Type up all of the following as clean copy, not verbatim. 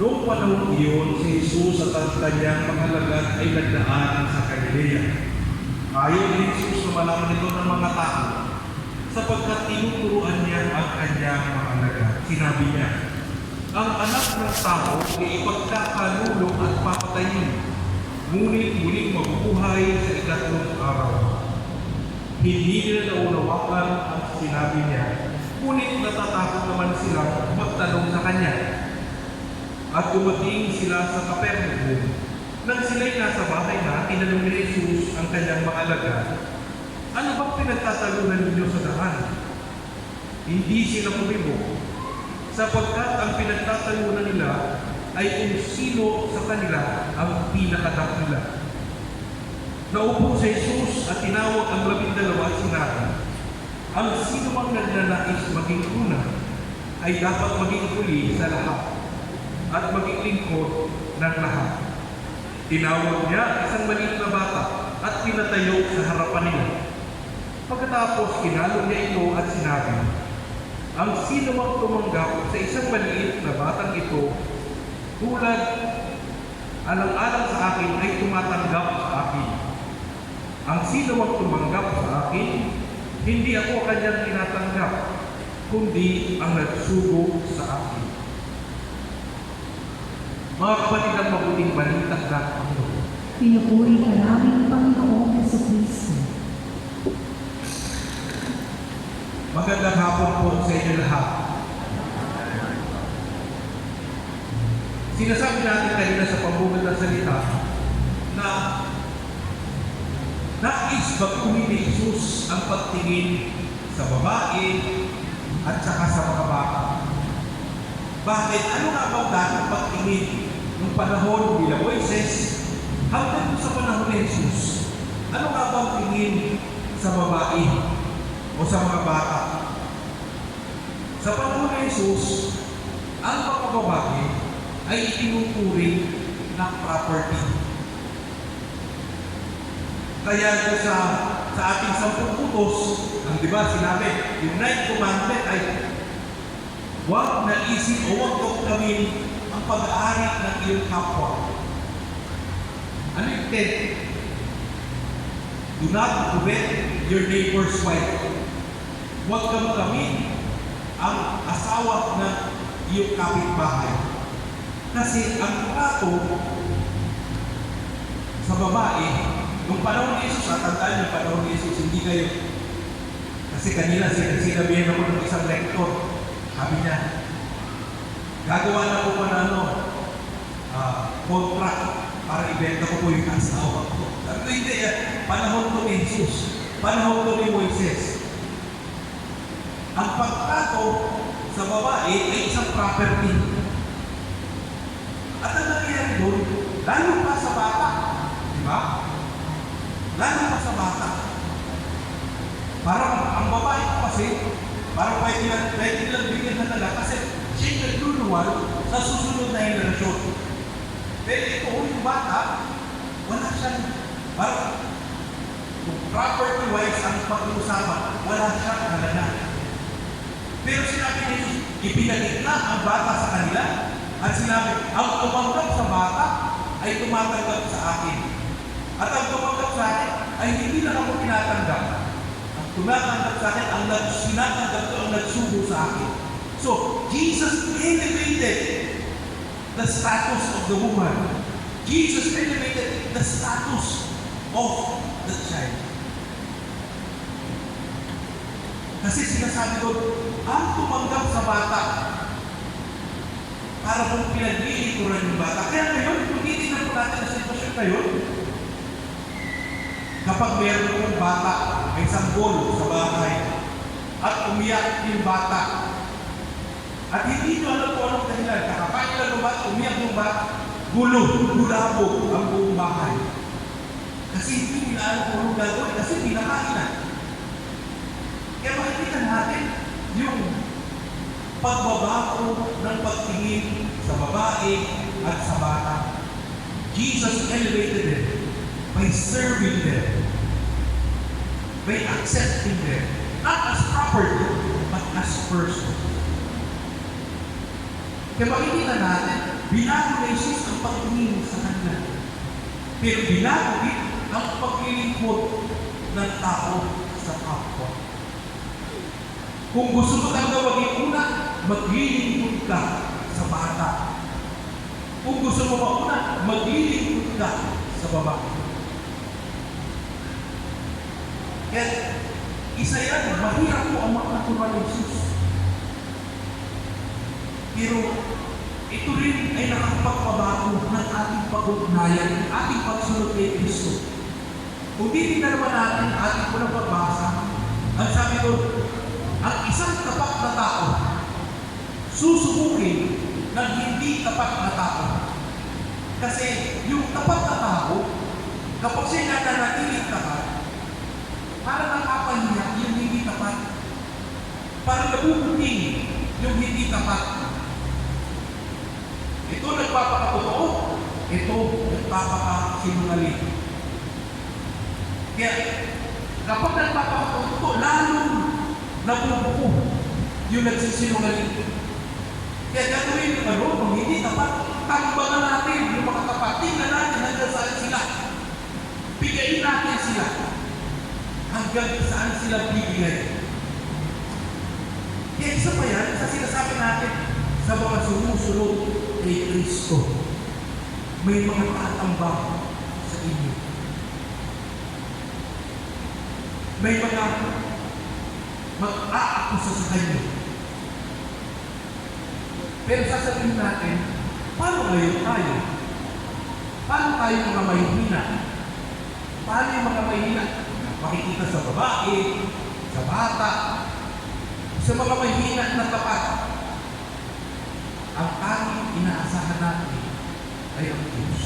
Noong panahon iyon, si Jesus at ang kanyang mga alagad ay nagdaan sa Galilea. Ayaw ni Jesus na malaman ito ng mga tao, sapagkat tinuturuan niya ang kanyang mga alagad. Sinabi niya, ang anak ng tao ay ipagkakalulong at papatayin, ngunit muling mabubuhay sa ikatlong araw. Hindi nila naunawakan ang sinabi niya, ngunit natatakot naman silang magtanong sa kanya. At dumating sila sa Capernaum. Nang sila'y nasa bahay na, tinanong ni Jesus ang kanyang mga alagad, ano bang pinagtatalunan ninyo sa daan? Hindi sila pumibok, sapagkat ang pinagtatalunan nila ay kung sino sa kanila ang pinakadakila. Naupo si Jesus at tinawag ang 12 at sinabi, ang sino mang nagnanais maging una ay dapat maging huli sa lahat at maging lingkod ng lahat. Tinawag niya isang maliit na bata at pinatayo sa harapan nila. Pagkatapos, kinalog niya ito at sinabi, ang sino mang tumanggap sa isang maliit na batang ito, tulad alang-alang sa akin ay tumatanggap sa akin. Ang sino mang tumanggap sa akin, hindi ako kanyang tinatanggap, kundi ang nagsugo sa akin. Mga kapatid, ang mabuting balita ng Panginoon. Pinupuri ka namin, Panginoong Jesucristo. Magandang hapon po sa inyo lahat. Sinasabi natin kanina sa pambugat ng salita na nais baguhin ni Jesus ang pagtingin sa babae at saka sa mga bata. Bakit? Ano nga bang dapat pagtingin ng panahon nila Moises hanggang sa panahon ni Jesus? Ano nga bang tingin sa babae o sa mga bata? Sa panahon ni Jesus, ang mga babae ay itinuturi ng property. Kaya sa ating 10 utos, ang di ba sinabi, yung 9th commandment ay huwag naisip o huwag tugtamin ang pag-aari ng iyong kapwa. Ano yung 10? Do not covet your neighbor's wife. Huwag kang gamin ang asawa ng iyong kapitbahay. Kasi ang trato sa babae, nung panahon ni Jesus, tandaan yung panahon ni Jesus, hindi kayo. Kasi kanina sinabihan ako ng isang lektor, sabi niya, gagawa na po na contract para ibenta ko po yung asawa ko. Sabi ko, hindi, panahon ko ni Jesus, panahon ko ni Moises. Ang pagtrato sa babae ay isang property. At ang nangyayari doon, lalo pa sa bata. Di ba? Lalo pa sa bata. Parang ang babae ko kasi, parang pwede lang bigyan na talaga kasi siya nagluluwal sa susunod na henerasyon. Pero ito, yung bata, wala siyang, parang property-wise ang pag-uusapan, wala siyang halaga. Pero sinabi ni Jesus, ipinagitna ang bata sa kanila at sinabi, ang tumanggap sa bata ay tumatanggap sa akin. At ang tumanggap sa akin ay hindi lang ako tinatanggap. Ang tumatanggap sa akin, ang sinatanggap ko, ang nagsugo sa akin. So, Jesus elevated the status of the woman. Jesus elevated the status of the child. Kasi sinasabi doon, ang tumanggap sa bata para kung pinaglilikuran yung bata. Kaya ngayon, kung titignan po natin ang sitwasyon ngayon, kapag meron yung bata, may sanggol sa bahay, at umiyak yung bata, at hindi nyo alam kung anong dahilan, kakapain lang yung bata, umiyak yung bata, gulabog ang buong bahay. Kasi hindi nila alam kung anong gagawin, kasi pinakain na. Kaya makikita natin yung pagbabago ng pagtingin sa babae at sa bata. Jesus elevated them by serving them, by accepting them, not as property, but as person. Kaya makikita natin binago ni Jesus ang pagtingin sa kanila. Pero binago din ang paglilingkod ng tao sa kapwa. Kung gusto mo talaga maging una, maglilingkod ka sa bata. Kung gusto mo mauna, maglilingkod ka sa babae. Kaya isa yan, mahirap po ang makatuwa ng Jesus. Pero ito rin ay nakapagpabago ng ating pag-ugnayan, ng ating pagsunod kay Kristo. Kung titignan naman natin ang ating unang pagbasa, ang sabi doon, ang isang tapat na tao susubukin ng hindi tapat na tao. Kasi yung tapat na tao, kapag siya nananatiling tapat, parang nakapahiya yung hindi tapat. Parang nabubuting yung hindi tapat. Ito nagpapakatotoo, ito nagpapakasinungaling. Kaya kapag nagpapakatotoo, lalong nabubuko yung nagsisinungaling. Kaya gagawin kung hindi tapat, tambangan natin yung mga tapat. Tingnan natin hanggang saan sila. Bigayin natin sila. Hanggang saan sila bibigay. Kaya isa pa yan, sa sinasabi natin, sa mga sumusunod kay Kristo, may mga tatambang sa inyo. May mga mag-aakusa sa kanya. Pero sasabihin natin, paano ngayon tayo? Paano tayo mga mahihina? Paano yung mga mahihina? Makikita sa babae, sa bata, sa mga mahihina na tapat. Ang tanging inaasahan natin ay ang Diyos.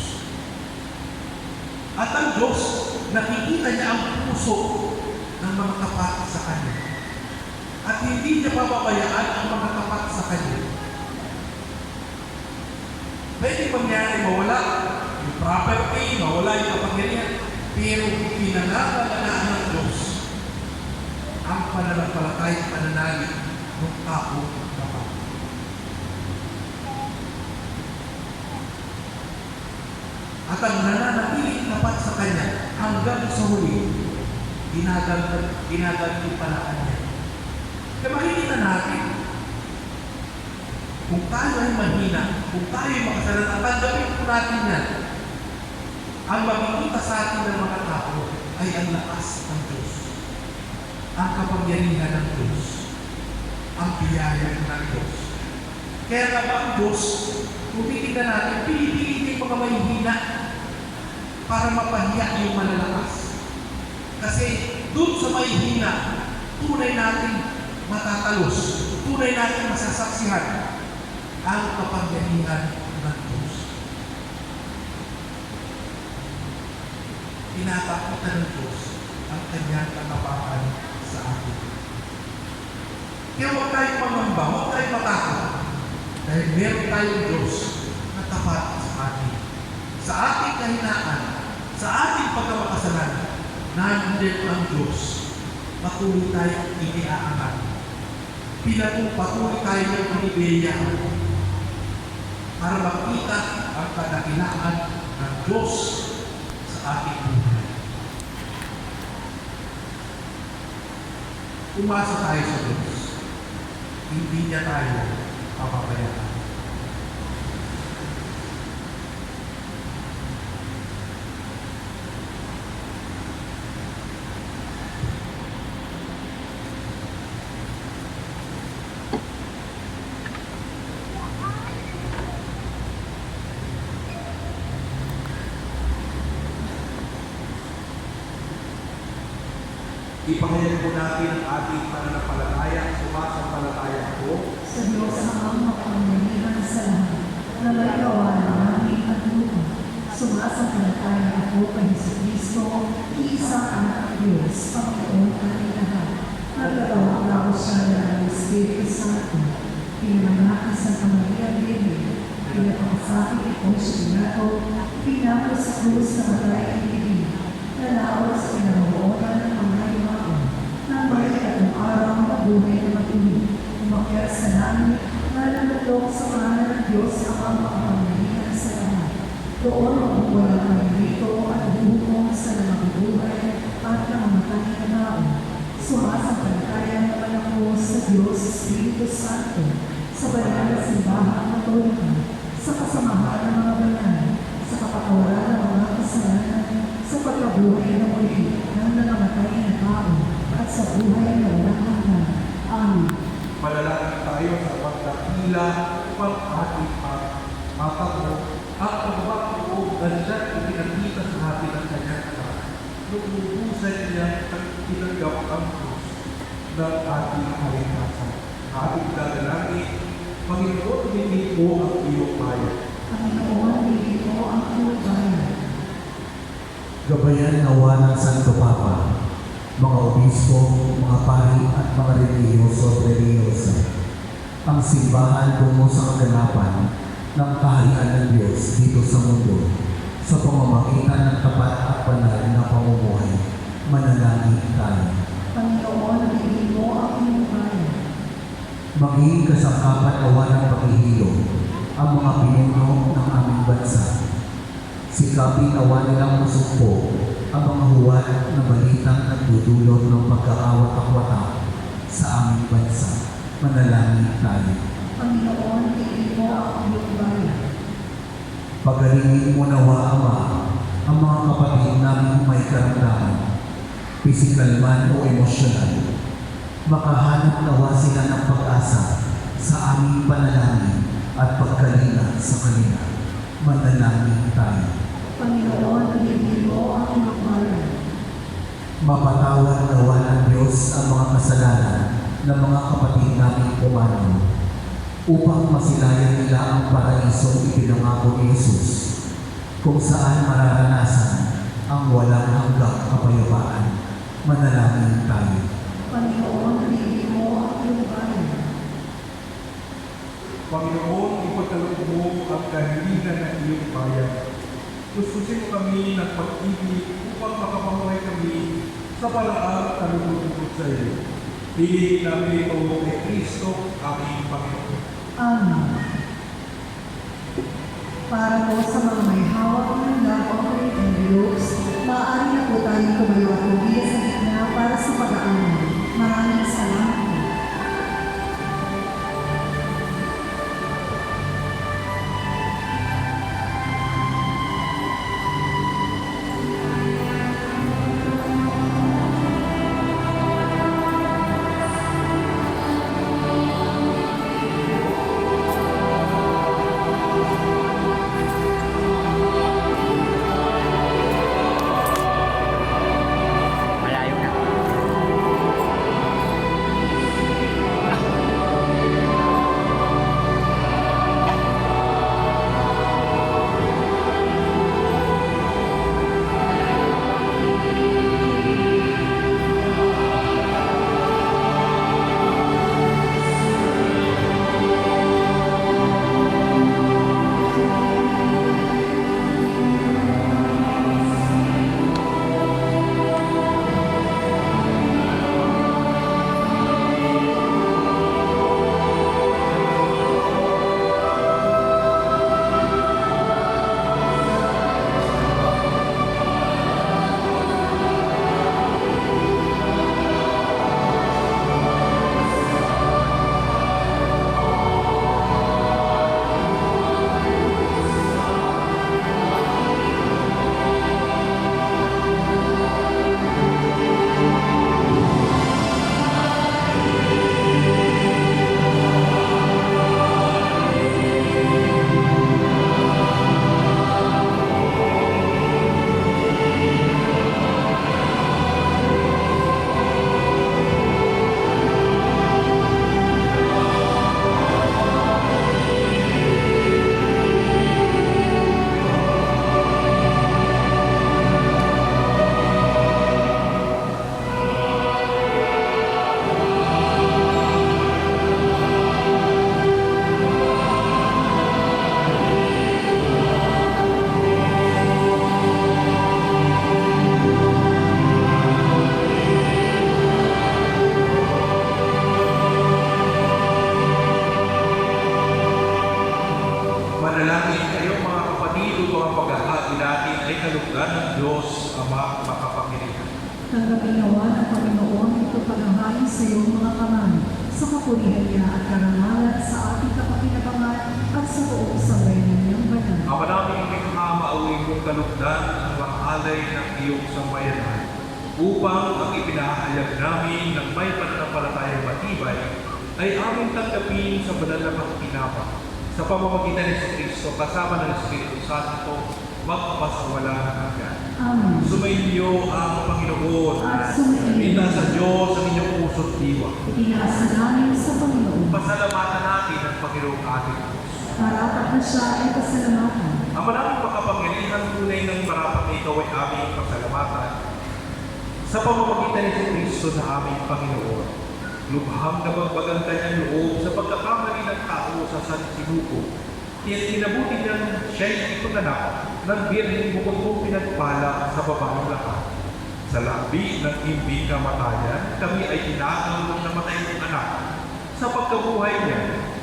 At ang Diyos, nakikita niya ang puso ng mga tapat sa Kanya. At hindi niya pababayaan ang mga tapat sa Kanya. Pwede mangyari mawala yung property, mawala yung kapangyarihan, pero pinangalangaan ng Diyos ang pananampalatay, pananalig ng tao tapat. At ang nananatiling tapat sa Kanya hanggang sa huli, ginagampalaan niya. Kaya makikita natin, kung tayo ay mahina, kung tayo ay makasalanan, tanggapin po natin yan. Ang makikita sa atin ng mga tao ay ang lakas ng Diyos, ang kapangyarihan ng Diyos, ang biyaya ng Diyos. Kaya nga ba ang Diyos, kung titignan natin, pinipili yung mga mahihina para mapahiya yung malalakas. Kasi doon sa mahihina, tunay natin matatalos, tunay natin masasaksihan ang kapangyarihan ng Diyos. Tinatakutan ng Diyos ang kanyang katapakan sa atin. Kaya huwag tayong pangamba, huwag tayong matakot. Dahil meron tayong Diyos na tapat sa atin. Sa ating kahinaan, sa ating pagkamakasalanan, nandiyan ang Diyos. Patuloy tayong iniaangat. Patuloy tayong inibiyayaan para makita ang kadakilaan ng Diyos sa ating buhay. Umasa tayo sa Diyos. Hindi niya tayo papabayaan. Ipahayag po natin ang ating pananampalataya, sumasampalataya ko Sa Diyos ang makapangyarihan sa lahat, na may gawa ng langit at lupa. Sumasampalataya ako kay Jesucristo, isang anak ng Diyos, Panginoon natin lahat. Nagkatawag ako siya ng Espiritu Santo, pinanganak sa Maria Virgen, pinapakasakit ito sa Pilato, pinako sa krus na matay ang ibig, nalaot sa pinanguotan ng mga imaon, nang balik araw na buhay na matuloy, umakyat sa langit, nalalatok sa kanan ng Diyos ang makapangyarihan Doon walang paglito at buhong sa namabubuhay at namamatay na tao. Sumasampalataya naman ako sa Diyos Espiritu Santo, sa banal na simbahan Katolika, sa kasamahan ng mga banal, sa kapatawaran ng mga kasalanan, sa pagkabuhay na muli ng nangamatay na tao, at sa buhay na walang hanggan. Amen. Malalangin tayo sa pagdakila, pag-ating pagpapako, at pagbakoo na siya ipinakita sa atin ng kanyang anak. Nung lubusan niya ang tinanggap ang Diyos ng ating kaligtasan. Ating dadalangin, Panginoon, hindi po ang iyong bayan. Panginoon, hindi mo ang iyong bayan. Gabayan nawa ng Santo Papa, mga obispo, mga pari at mga relihiyoso at relihiyosa, ang simbahan tungo sa kaganapan ng kaharian ng Diyos dito sa mundo, sa pamamagitan ng tapat at banal na pamumuhay. Manalangin tayo. Panginoon, hindi mo ang iyong bayan. Maging kasangkapan nawa ng paghihilom ang mga pinuno ng aming bansa. Sikapin nawa nilang masugpo ang mga huwad na balitang nagdudulot ng pagkakawat-akwata sa aming bansa. Manalangin tayo. Panginoon, hindi mo ang iyong bayan. Pagalingin mo nawa, Ama, ang mga kapatid namin may karamdaman, pisikal man o emosyonal. Makahanap nawa sila ng pag-asa sa aming panalangin at pagkalinga sa kanila. Manalangin tayo. Panginoon, hindi mo ang iyong bayan. Mapatawad nawa ng Diyos ang mga kasalanan ng mga kapatid namin pumanaw, upang masilayan nila ang paraisong ipinangako ni Jesus, kung saan mararanasan ang walang hanggang kapayapaan. Manalangin tayo. Panginoon, hindi mo ang iyong bayan. Panginoon, ipagkaloob mo ang kahilingan ng iyong bayan. Gustusin mo kami ng pag-ibig upang makapamuhay kami sa paraang kalulugod sa iyo. Piliin namin ito kay Kristo, aming Panginoon. Amen. Para po sa mga may hawak ng love offering envelopes, maaari na po tayong tumayo at humiya sa gitna para sa pag-aaral. Maraming salamat po. Malayo na. kalugdan ng Diyos, Ama makapangyarihan. Tanggapin nawa ng Panginoon ito paghahari sa iyong mga kamay, sa kapurihan niya at karangalan sa ating kapakinabangan at sa buong sambayanan niyang banal. Ama namin maawin mong kalugdan ang mahalay ng iyong sambayanan upang ang ipinahayag namin ng may pananampalatayang matibay ay aming tanggapin sa banal na pagkinapa sa pamamagitan ni Kristo kasama ng Espiritu Santo magpasawalang hanggan. Amen. Sumainyo ang Panginoon. At sumainyo. Itaas sa Diyos ang inyong puso't diwa. Itinaasa namin sa Panginoon. Pasalamatan natin ang Panginoong ating Diyos. Marapat na siya ay pasalamatan. Ang maraming makapangyarihan tunay ng marapat na ikaw ay aming pasalamatan sa pamamagitan ni Kristo na aming Panginoon. Lubhang nabagbagan kanyang loob sa pagkakamali ng tao sa San Sinuko. Tiya't kinabuti niyang siya'y ipanganak ng birheng bukod mong pinagpala sa babaeng lahat. Sa labi ng imbing kamatayan, kami ay tinakaw ng namatay ng anak. Sa pagkabuhay niya,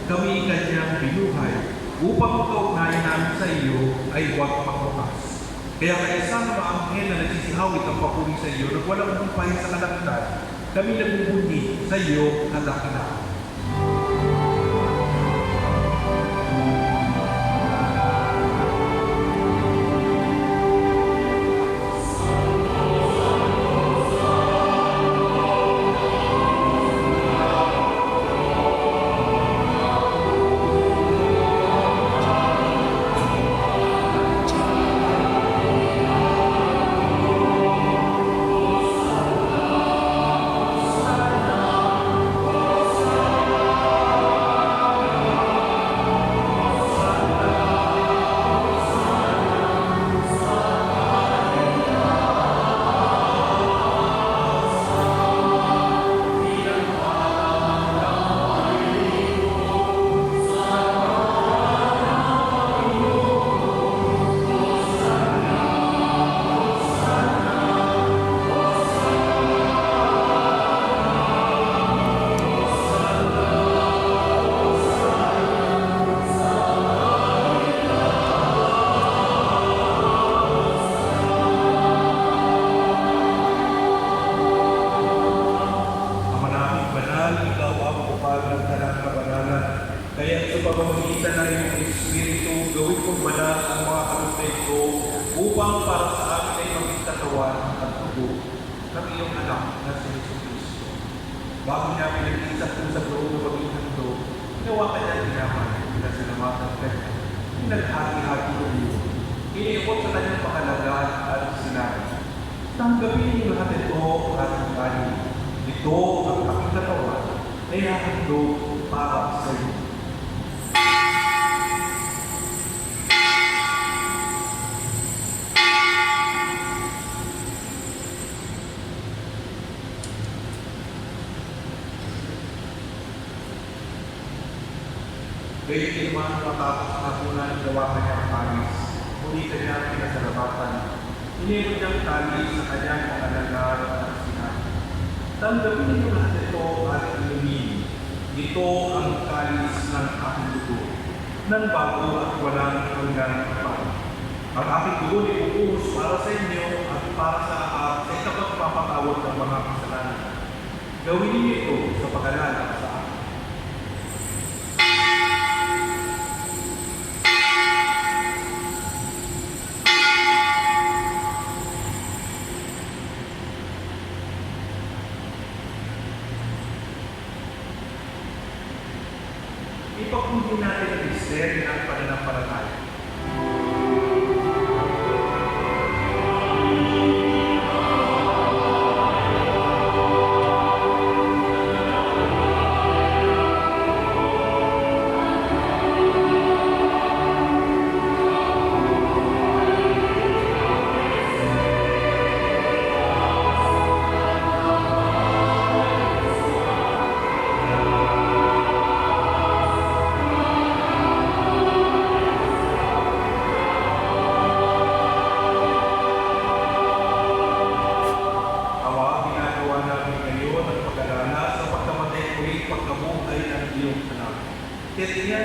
kami kanyang binuhay upang magkaugnayan namin sa iyo ay huwag magbukas. Kaya kaisa ng mga anghel na nagsisihawit ang papuri sa iyo na walang humpay sa kalangitan, kami nagbubundi sa iyo na dakilaan. Kaya sa pamamagitan ng iyong Espiritu, gawin kong banal ang mga kalugay ko upang para sa amin ay maging katawan at dugo ng iyong anak na si Jesucristo. Bago niya pinag-iisap kung sa buong na maging hando, ginawa ka niya tinaman na sinamatan ka niya. Pinaghati-hati ko niyo. Iniikot sa kanyang pakalagaan at sinabi, tanggapin niyo lahat ito at kanin. Ito ang aking katawan ay hahandog para sa iyo. Gayun din naman matapos ang hapunan ng gawa kanya ang panis. Muli kanya ang pinasalamatan. Inilog niyang tali sa kanyang mga lagar at sinabi, tanggapin niyo lahat ito at inumin. Ito ang kalis ng aking dugo, ng bago at walang hanggang kapal. Ang aking dugo ay ipupuhos para sa inyo at para sa lahat sa ikapagpapatawad ng mga kasalanan. Gawin niyo ito sa pag-alala sa akin. Ipagpunin natin ang misteryo ng pananampalataya.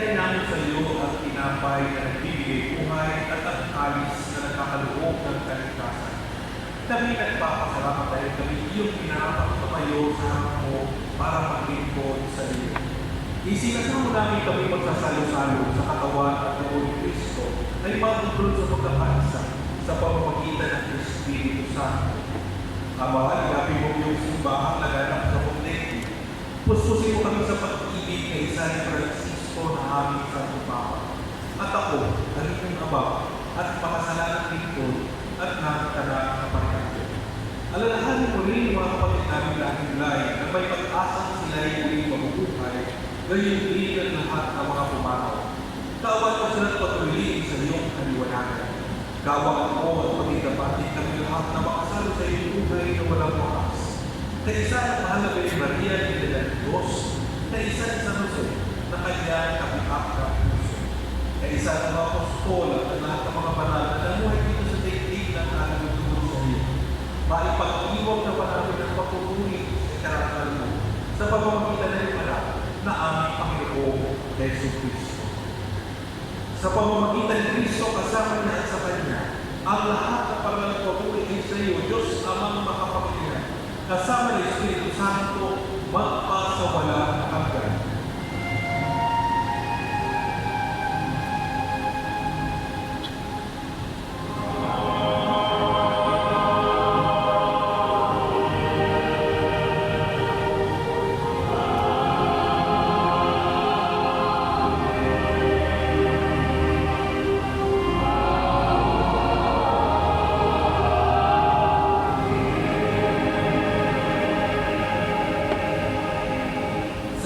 Inalay namin sa iyo ang tinapay na nagbibigay buhay at ang alis na nagkakaloob ng kaligtasan. Kami nagpapasalamat dahil kami iyong pinapagpapatayo sa harap mo para maglingkod sa iyo. Isinasamo namin kami magsasalo-salo sa katawan at dugo ni Kristo ay matutulog sa pagkakaisa sa pamamagitan ng Espiritu Santo. Ama, ilapin mo yung simbahang laganap sa mundo. Puspusin mo kami sa pag-ibig na isa ni Francisco na aming Santo Papa. At ako, ang inyong Ama, at makasalanang lingkod at nakatanak na parikado. Alalahanin mo rin mga kapatid namin laging lain na may pag-asang sila'y muling mabubuhay, gayon din ang lahat ng mga pumanaw. Kaawaan mo sila't patuloyin sa iyong kaliwanagan. Kaawaan mo at pagkikapatin kami lahat na makasalo sa iyong buhay na walang wakas. Kaisa ang mahal na Birhen Maria, Ina ng Diyos, kaisa ni San Jose, na kanyang kapitak ng puso. Kaisa ng mga apostol at ang lahat ng mga banal na namuhay dito sa daigdig ng kaluluwa sa iyo. Maipag-iwag na panahon ng pagpupuri sa karakter mo sa pamamagitan ng iwala na aming Panginoong Yesu Cristo. Sa pamamagitan ni Cristo kasama niya at sa Kanya, ang lahat ng pagpupuri ay sa iyo, Diyos Amang Makapangyarihan, kasama ni Espiritu Santo, magpasawalang hanggan.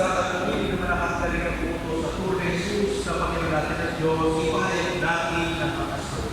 Sa katuloy na nakakalik ang puto sa Turo ni Jesus sa Panginoon natin ng Diyos, ipahayag natin ng pag-asal.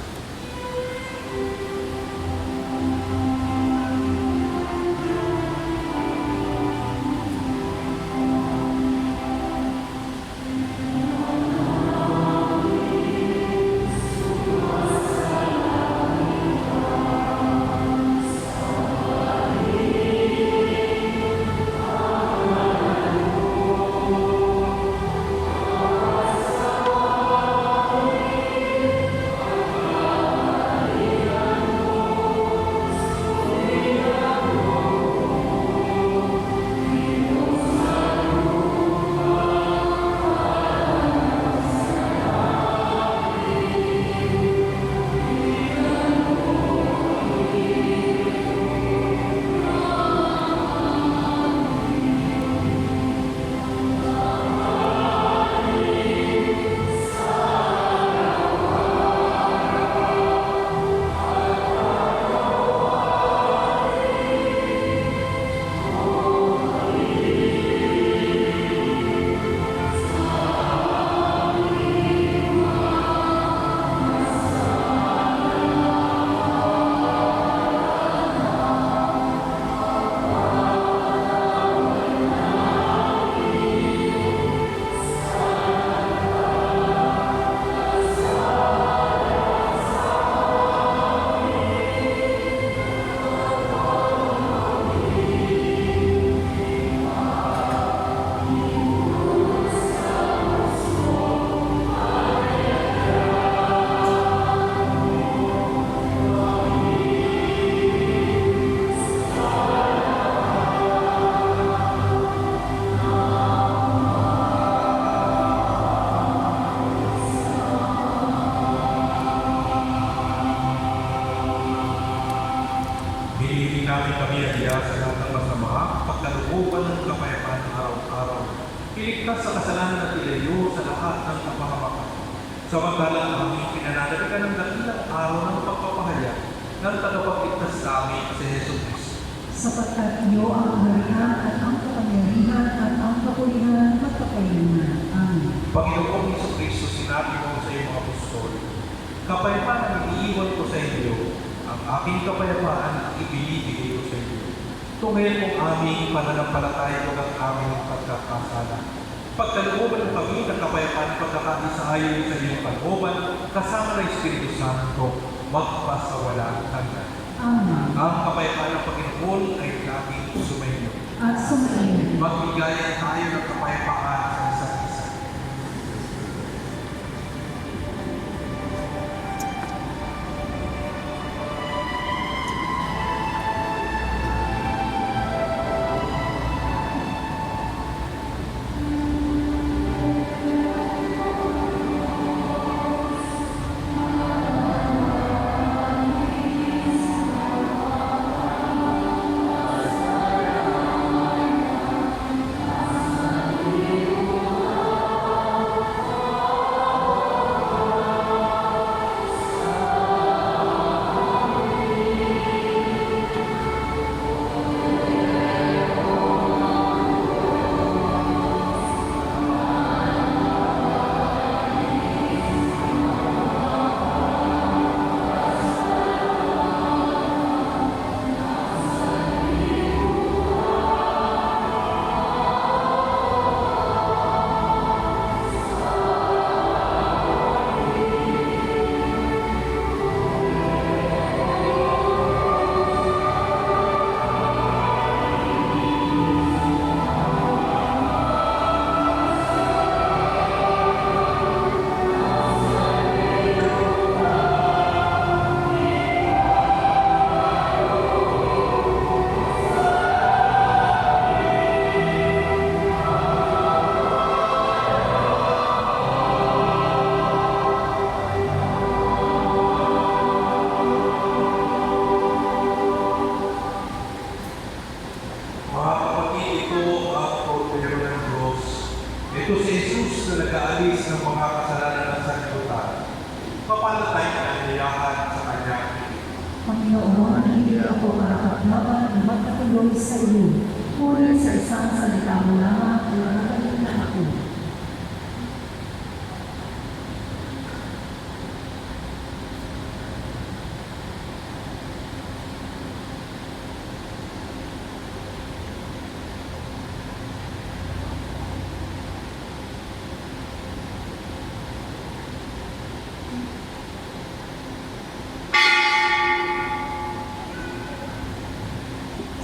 Hinihiling namin kami at iya sa lahat ng masama, pagkalooban ng kapayapaan ng araw-araw. Iligtas sa kasalanan at ilayo sa lahat ng kapahamakan. Samantalang aming pinananabikan ng dakilang araw ng pagpapahayag ng tagapagligtas sa amin si Yesu Cristo. Sapagkat iyo ang kaharian at ang kapangyarihan at ang kapulihan magpakailanman. Amen. Panginoong Yesu Cristo, sinabi mo sa iyong mga apostol, kapayapaan ang iniiwan ko sa inyo, ang aking kapayapaan ang ibinibigay ko sa inyo. Tungayan mong aming pananampalataya ko ng aming pagkakasala. Pagkalooban mo kami ng kapayapaan at pagkakaisa ayon sa iyong kalooban, kasama ng Espiritu Santo, magpasawalang hanggan. Amen. Ang kapayapaan ng Panginoon ay laging sumainyo. At sumayin. Magbigayan tayo ng kapayapaan sa isa't isa. mga kasalanan ng sanlibutan, papalatay na iniyahan sa kanya. Panginoon, hindi ako karapat-dapat na magpatuloy sa iyo. Ngunit sa isang salita mo lamang, ilalagay na ako.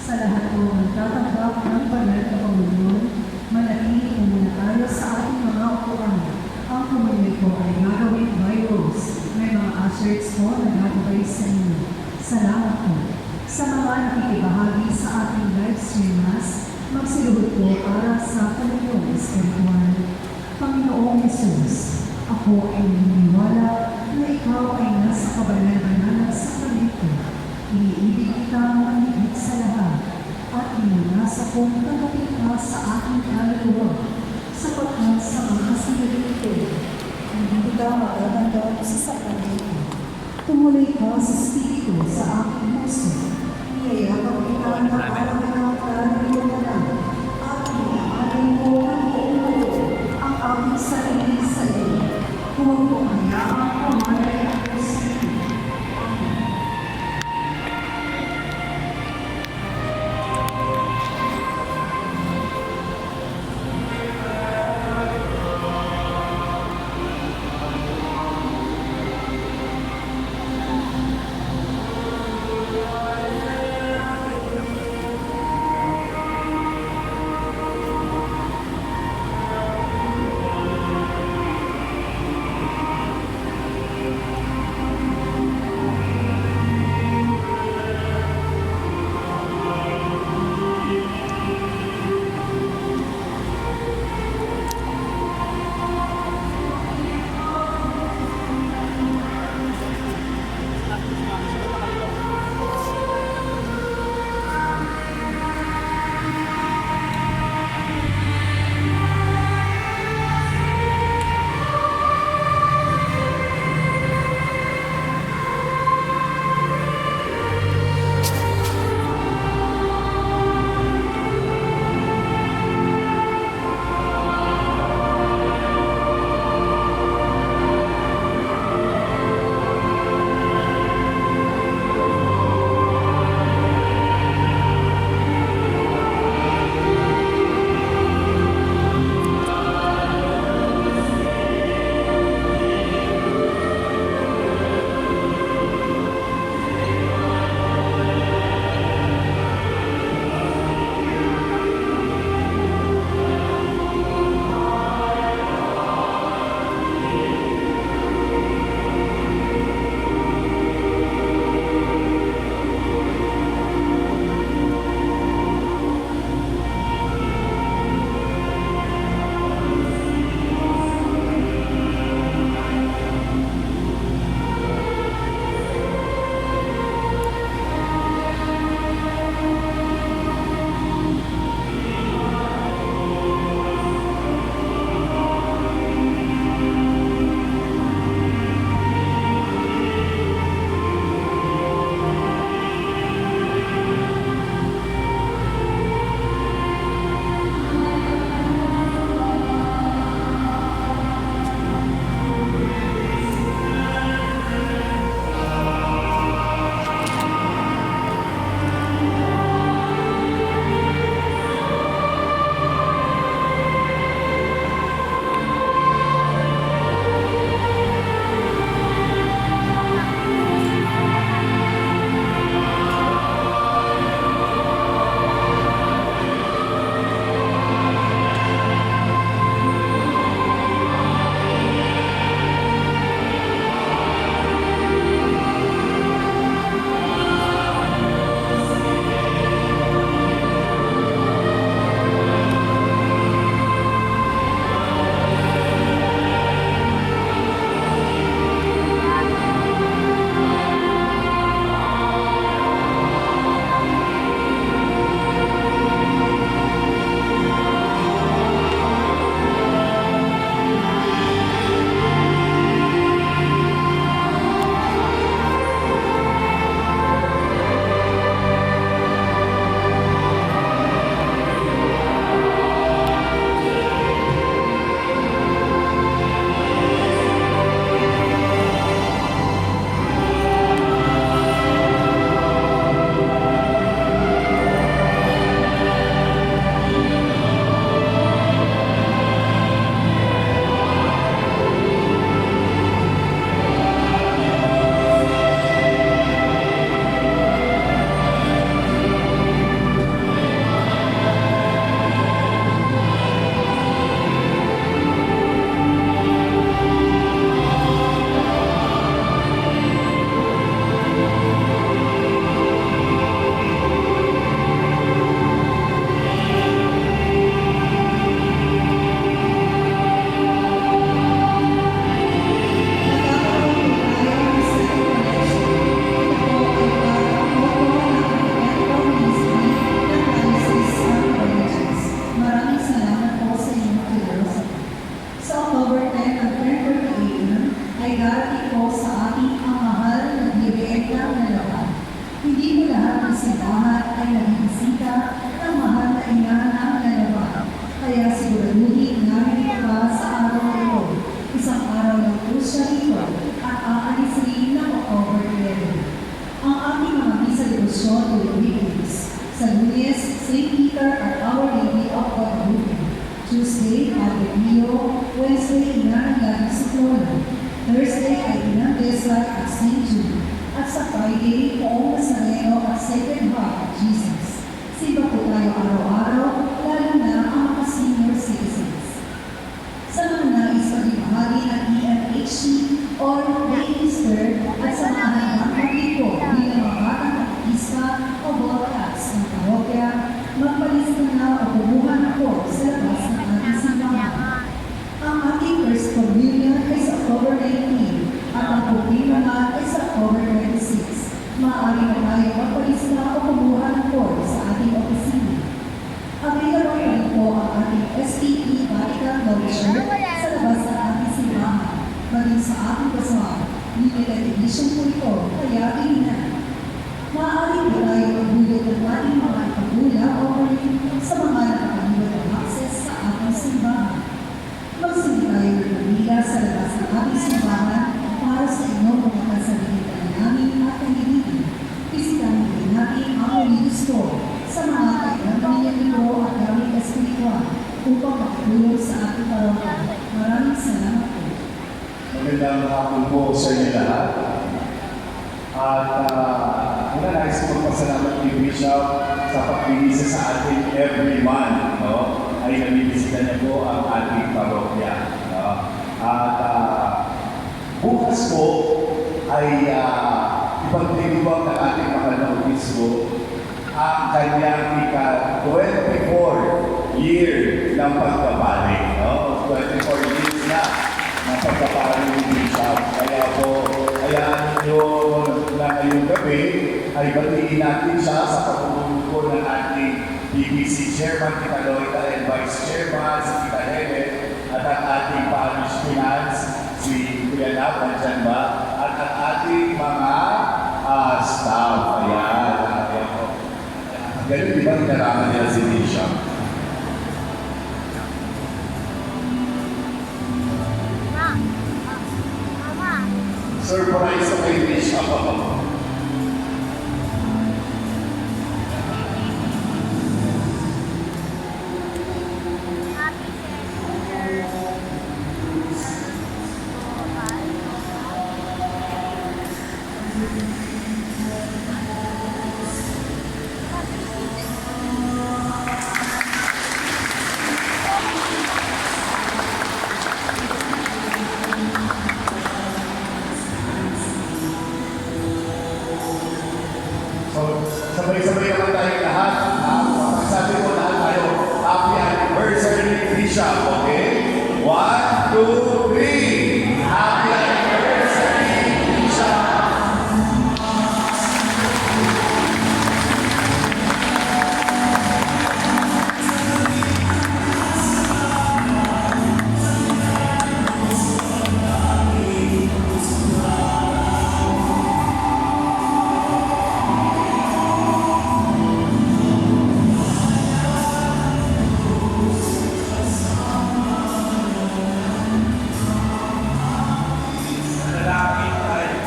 Sa lahat po magtatanggap ng banal na komunyon, manatili po muna tayo sa ating mga upuan. Ang komunyon po ay gagawin by rules. May mga ushers po na gagawin sa inyo. Salamat po. Sa mga nakikibahagi sa ating live stream mass, magsiluhod po para sa komunyon espiritual. Panginoong Jesus, ako ay naniniwala na ikaw ay nasa kabanal-banal sa kalito. Iniibig kita ang higit sa lahat at inunasa kong tanggapin ka sa aking kaluluwa sapagkat sa mga sandali ito, hindi ka makatanggap sa sakali ito. Tumuloy ka sa Espiritu sa aking puso. Niyayakap kita ng araw-araw kaluluwa na at inaalay mo ang buong mundo ang aking sarili sa iyo. Huwag mo hayaang pumalay ako sa iyo. siya rito at aalis rin ng October 11. Ang ating mga misa debosyon tuwing weekdays. Sa Lunes, St. Peter at Our Lady of Guadalupe. Tuesday, Ave Pio. Wednesday, Inang Lagi sa Florida. Thursday ay Inang Desla at St. Jude. At sa Friday, Poong Nazareno at Sacred Heart of Jesus. Simba po tayo araw-araw, lalo na ang mga senior citizens. Sa mga nais pagbibahagi ng EMHC or Register at sa mga handang pagliko bilang mga batang aktivista o broadcast ng parokya, magpalista na o kumuha na po sa labas ng ating simbahan. Ang ating First Communion ay sa October 19 at ang Pupi naman ay sa October 26. Maaari na tayo magpalista o kumuha ng form sa ating opisina. Available rin po ang ating STP Vatican Voucher sa labas ng ating simbahan, maging sa ating kasama. Limited edition po ito, kaya tingnan. Maaari po tayo magbulot ng ating mga ipagula o rin sa mga nakakalimutan ng access sa ating simbahan. Magsindi tayo ng pamilya sa labas ng ating simbahan para sa inyong mga kasalitan namin at kanilin. Bisitahin din natin ang Holy Store sa mga kailangan nito at gamit espiritual upang makatulong sa ating parokya. Maraming salamat po. Magandang hapon po sa inyo lahat. At una nais ko magpasalamat kay Bishop sa pagbibisa sa atin every month. No? Ay nabibisita niya po ang ating parokya. No? At bukas po ay ipagdiriwang ng ating mahal na obispo ang kanyang ika-24 year ng pagkabalik. No? 24 years na ng pagkabalik ni Bishop. Kaya po, hayaan nyo na ngayong gabi ay batiin natin siya sa pagpupulong po ng ating BBC Chairman, Tita Loida, and Vice Chairman, si Tita Helen, at ang ating Parish Finance, si Kuya Nab, nandyan ba? At ang ating mga staff. Ayan. Ganun, di ba tinaraman nila si Bishop? Surprise sa kay Bishop. So, sabay-sabay naman tayong lahat. Sabi ko lahat tayo, happy anniversary, Bishop, okay? 1, 2, 3. Happy anniversary, Bishop. Manalangin tayo.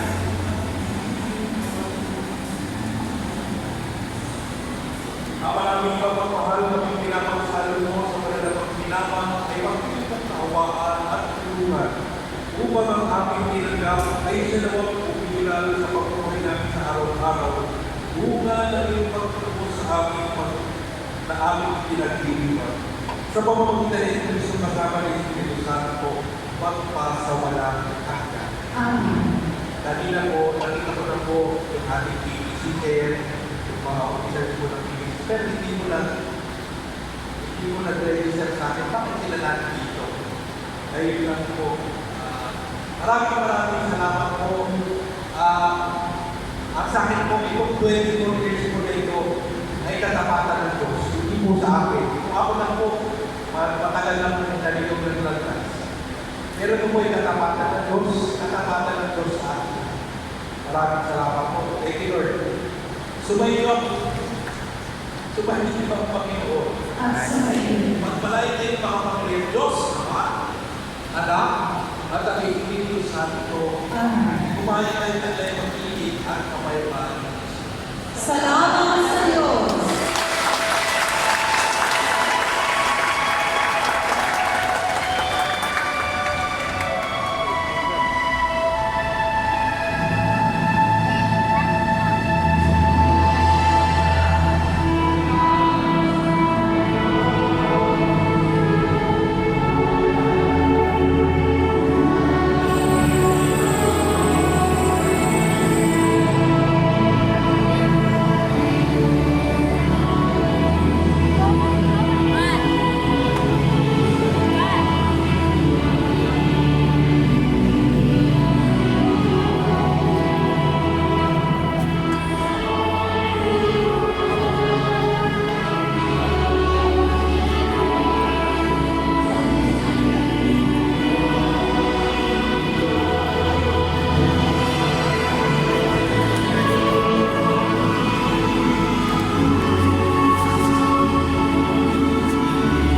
Ama naming pagmamahal, kaming pinapagsalon mo sa manalapang minaman ay pagpilitan na hawaan at tulungan upang ang aming tinanggap ay sa nawang pupilal sa pagpuhay namin sa araw-araw. Bunga na iyong pagtapos sa aming na aming pinagdiriwan. Sa pamamagitan ni Kristo kasama ni Espiritu Santo, magpasawalang hanggan. Amen. Nakita ko na po yung ating PBC, yung mga officers po ng PBC, pero hindi mo nag-register sa akin, bakit sila natin dito? Ayun lang po. Maraming salamat po. Ang sa akin po, itong 24 years po na ito ay katapatan ng Diyos, hindi po sa akin. Kung ako lang po, matagal lang po ng ganitong naglalagay. Pero ito po ay katapatan ng Diyos sa akin. Maraming salamat po. Thank you, Lord. Sumayo ang Panginoon. Magpalain kayo mga Panginoon Diyos, Ama, Anak, at ang Espiritu Santo. Santo. Amen. Kumain tayo ng lemang ilig at kapayapaan. Salamat sa iyo,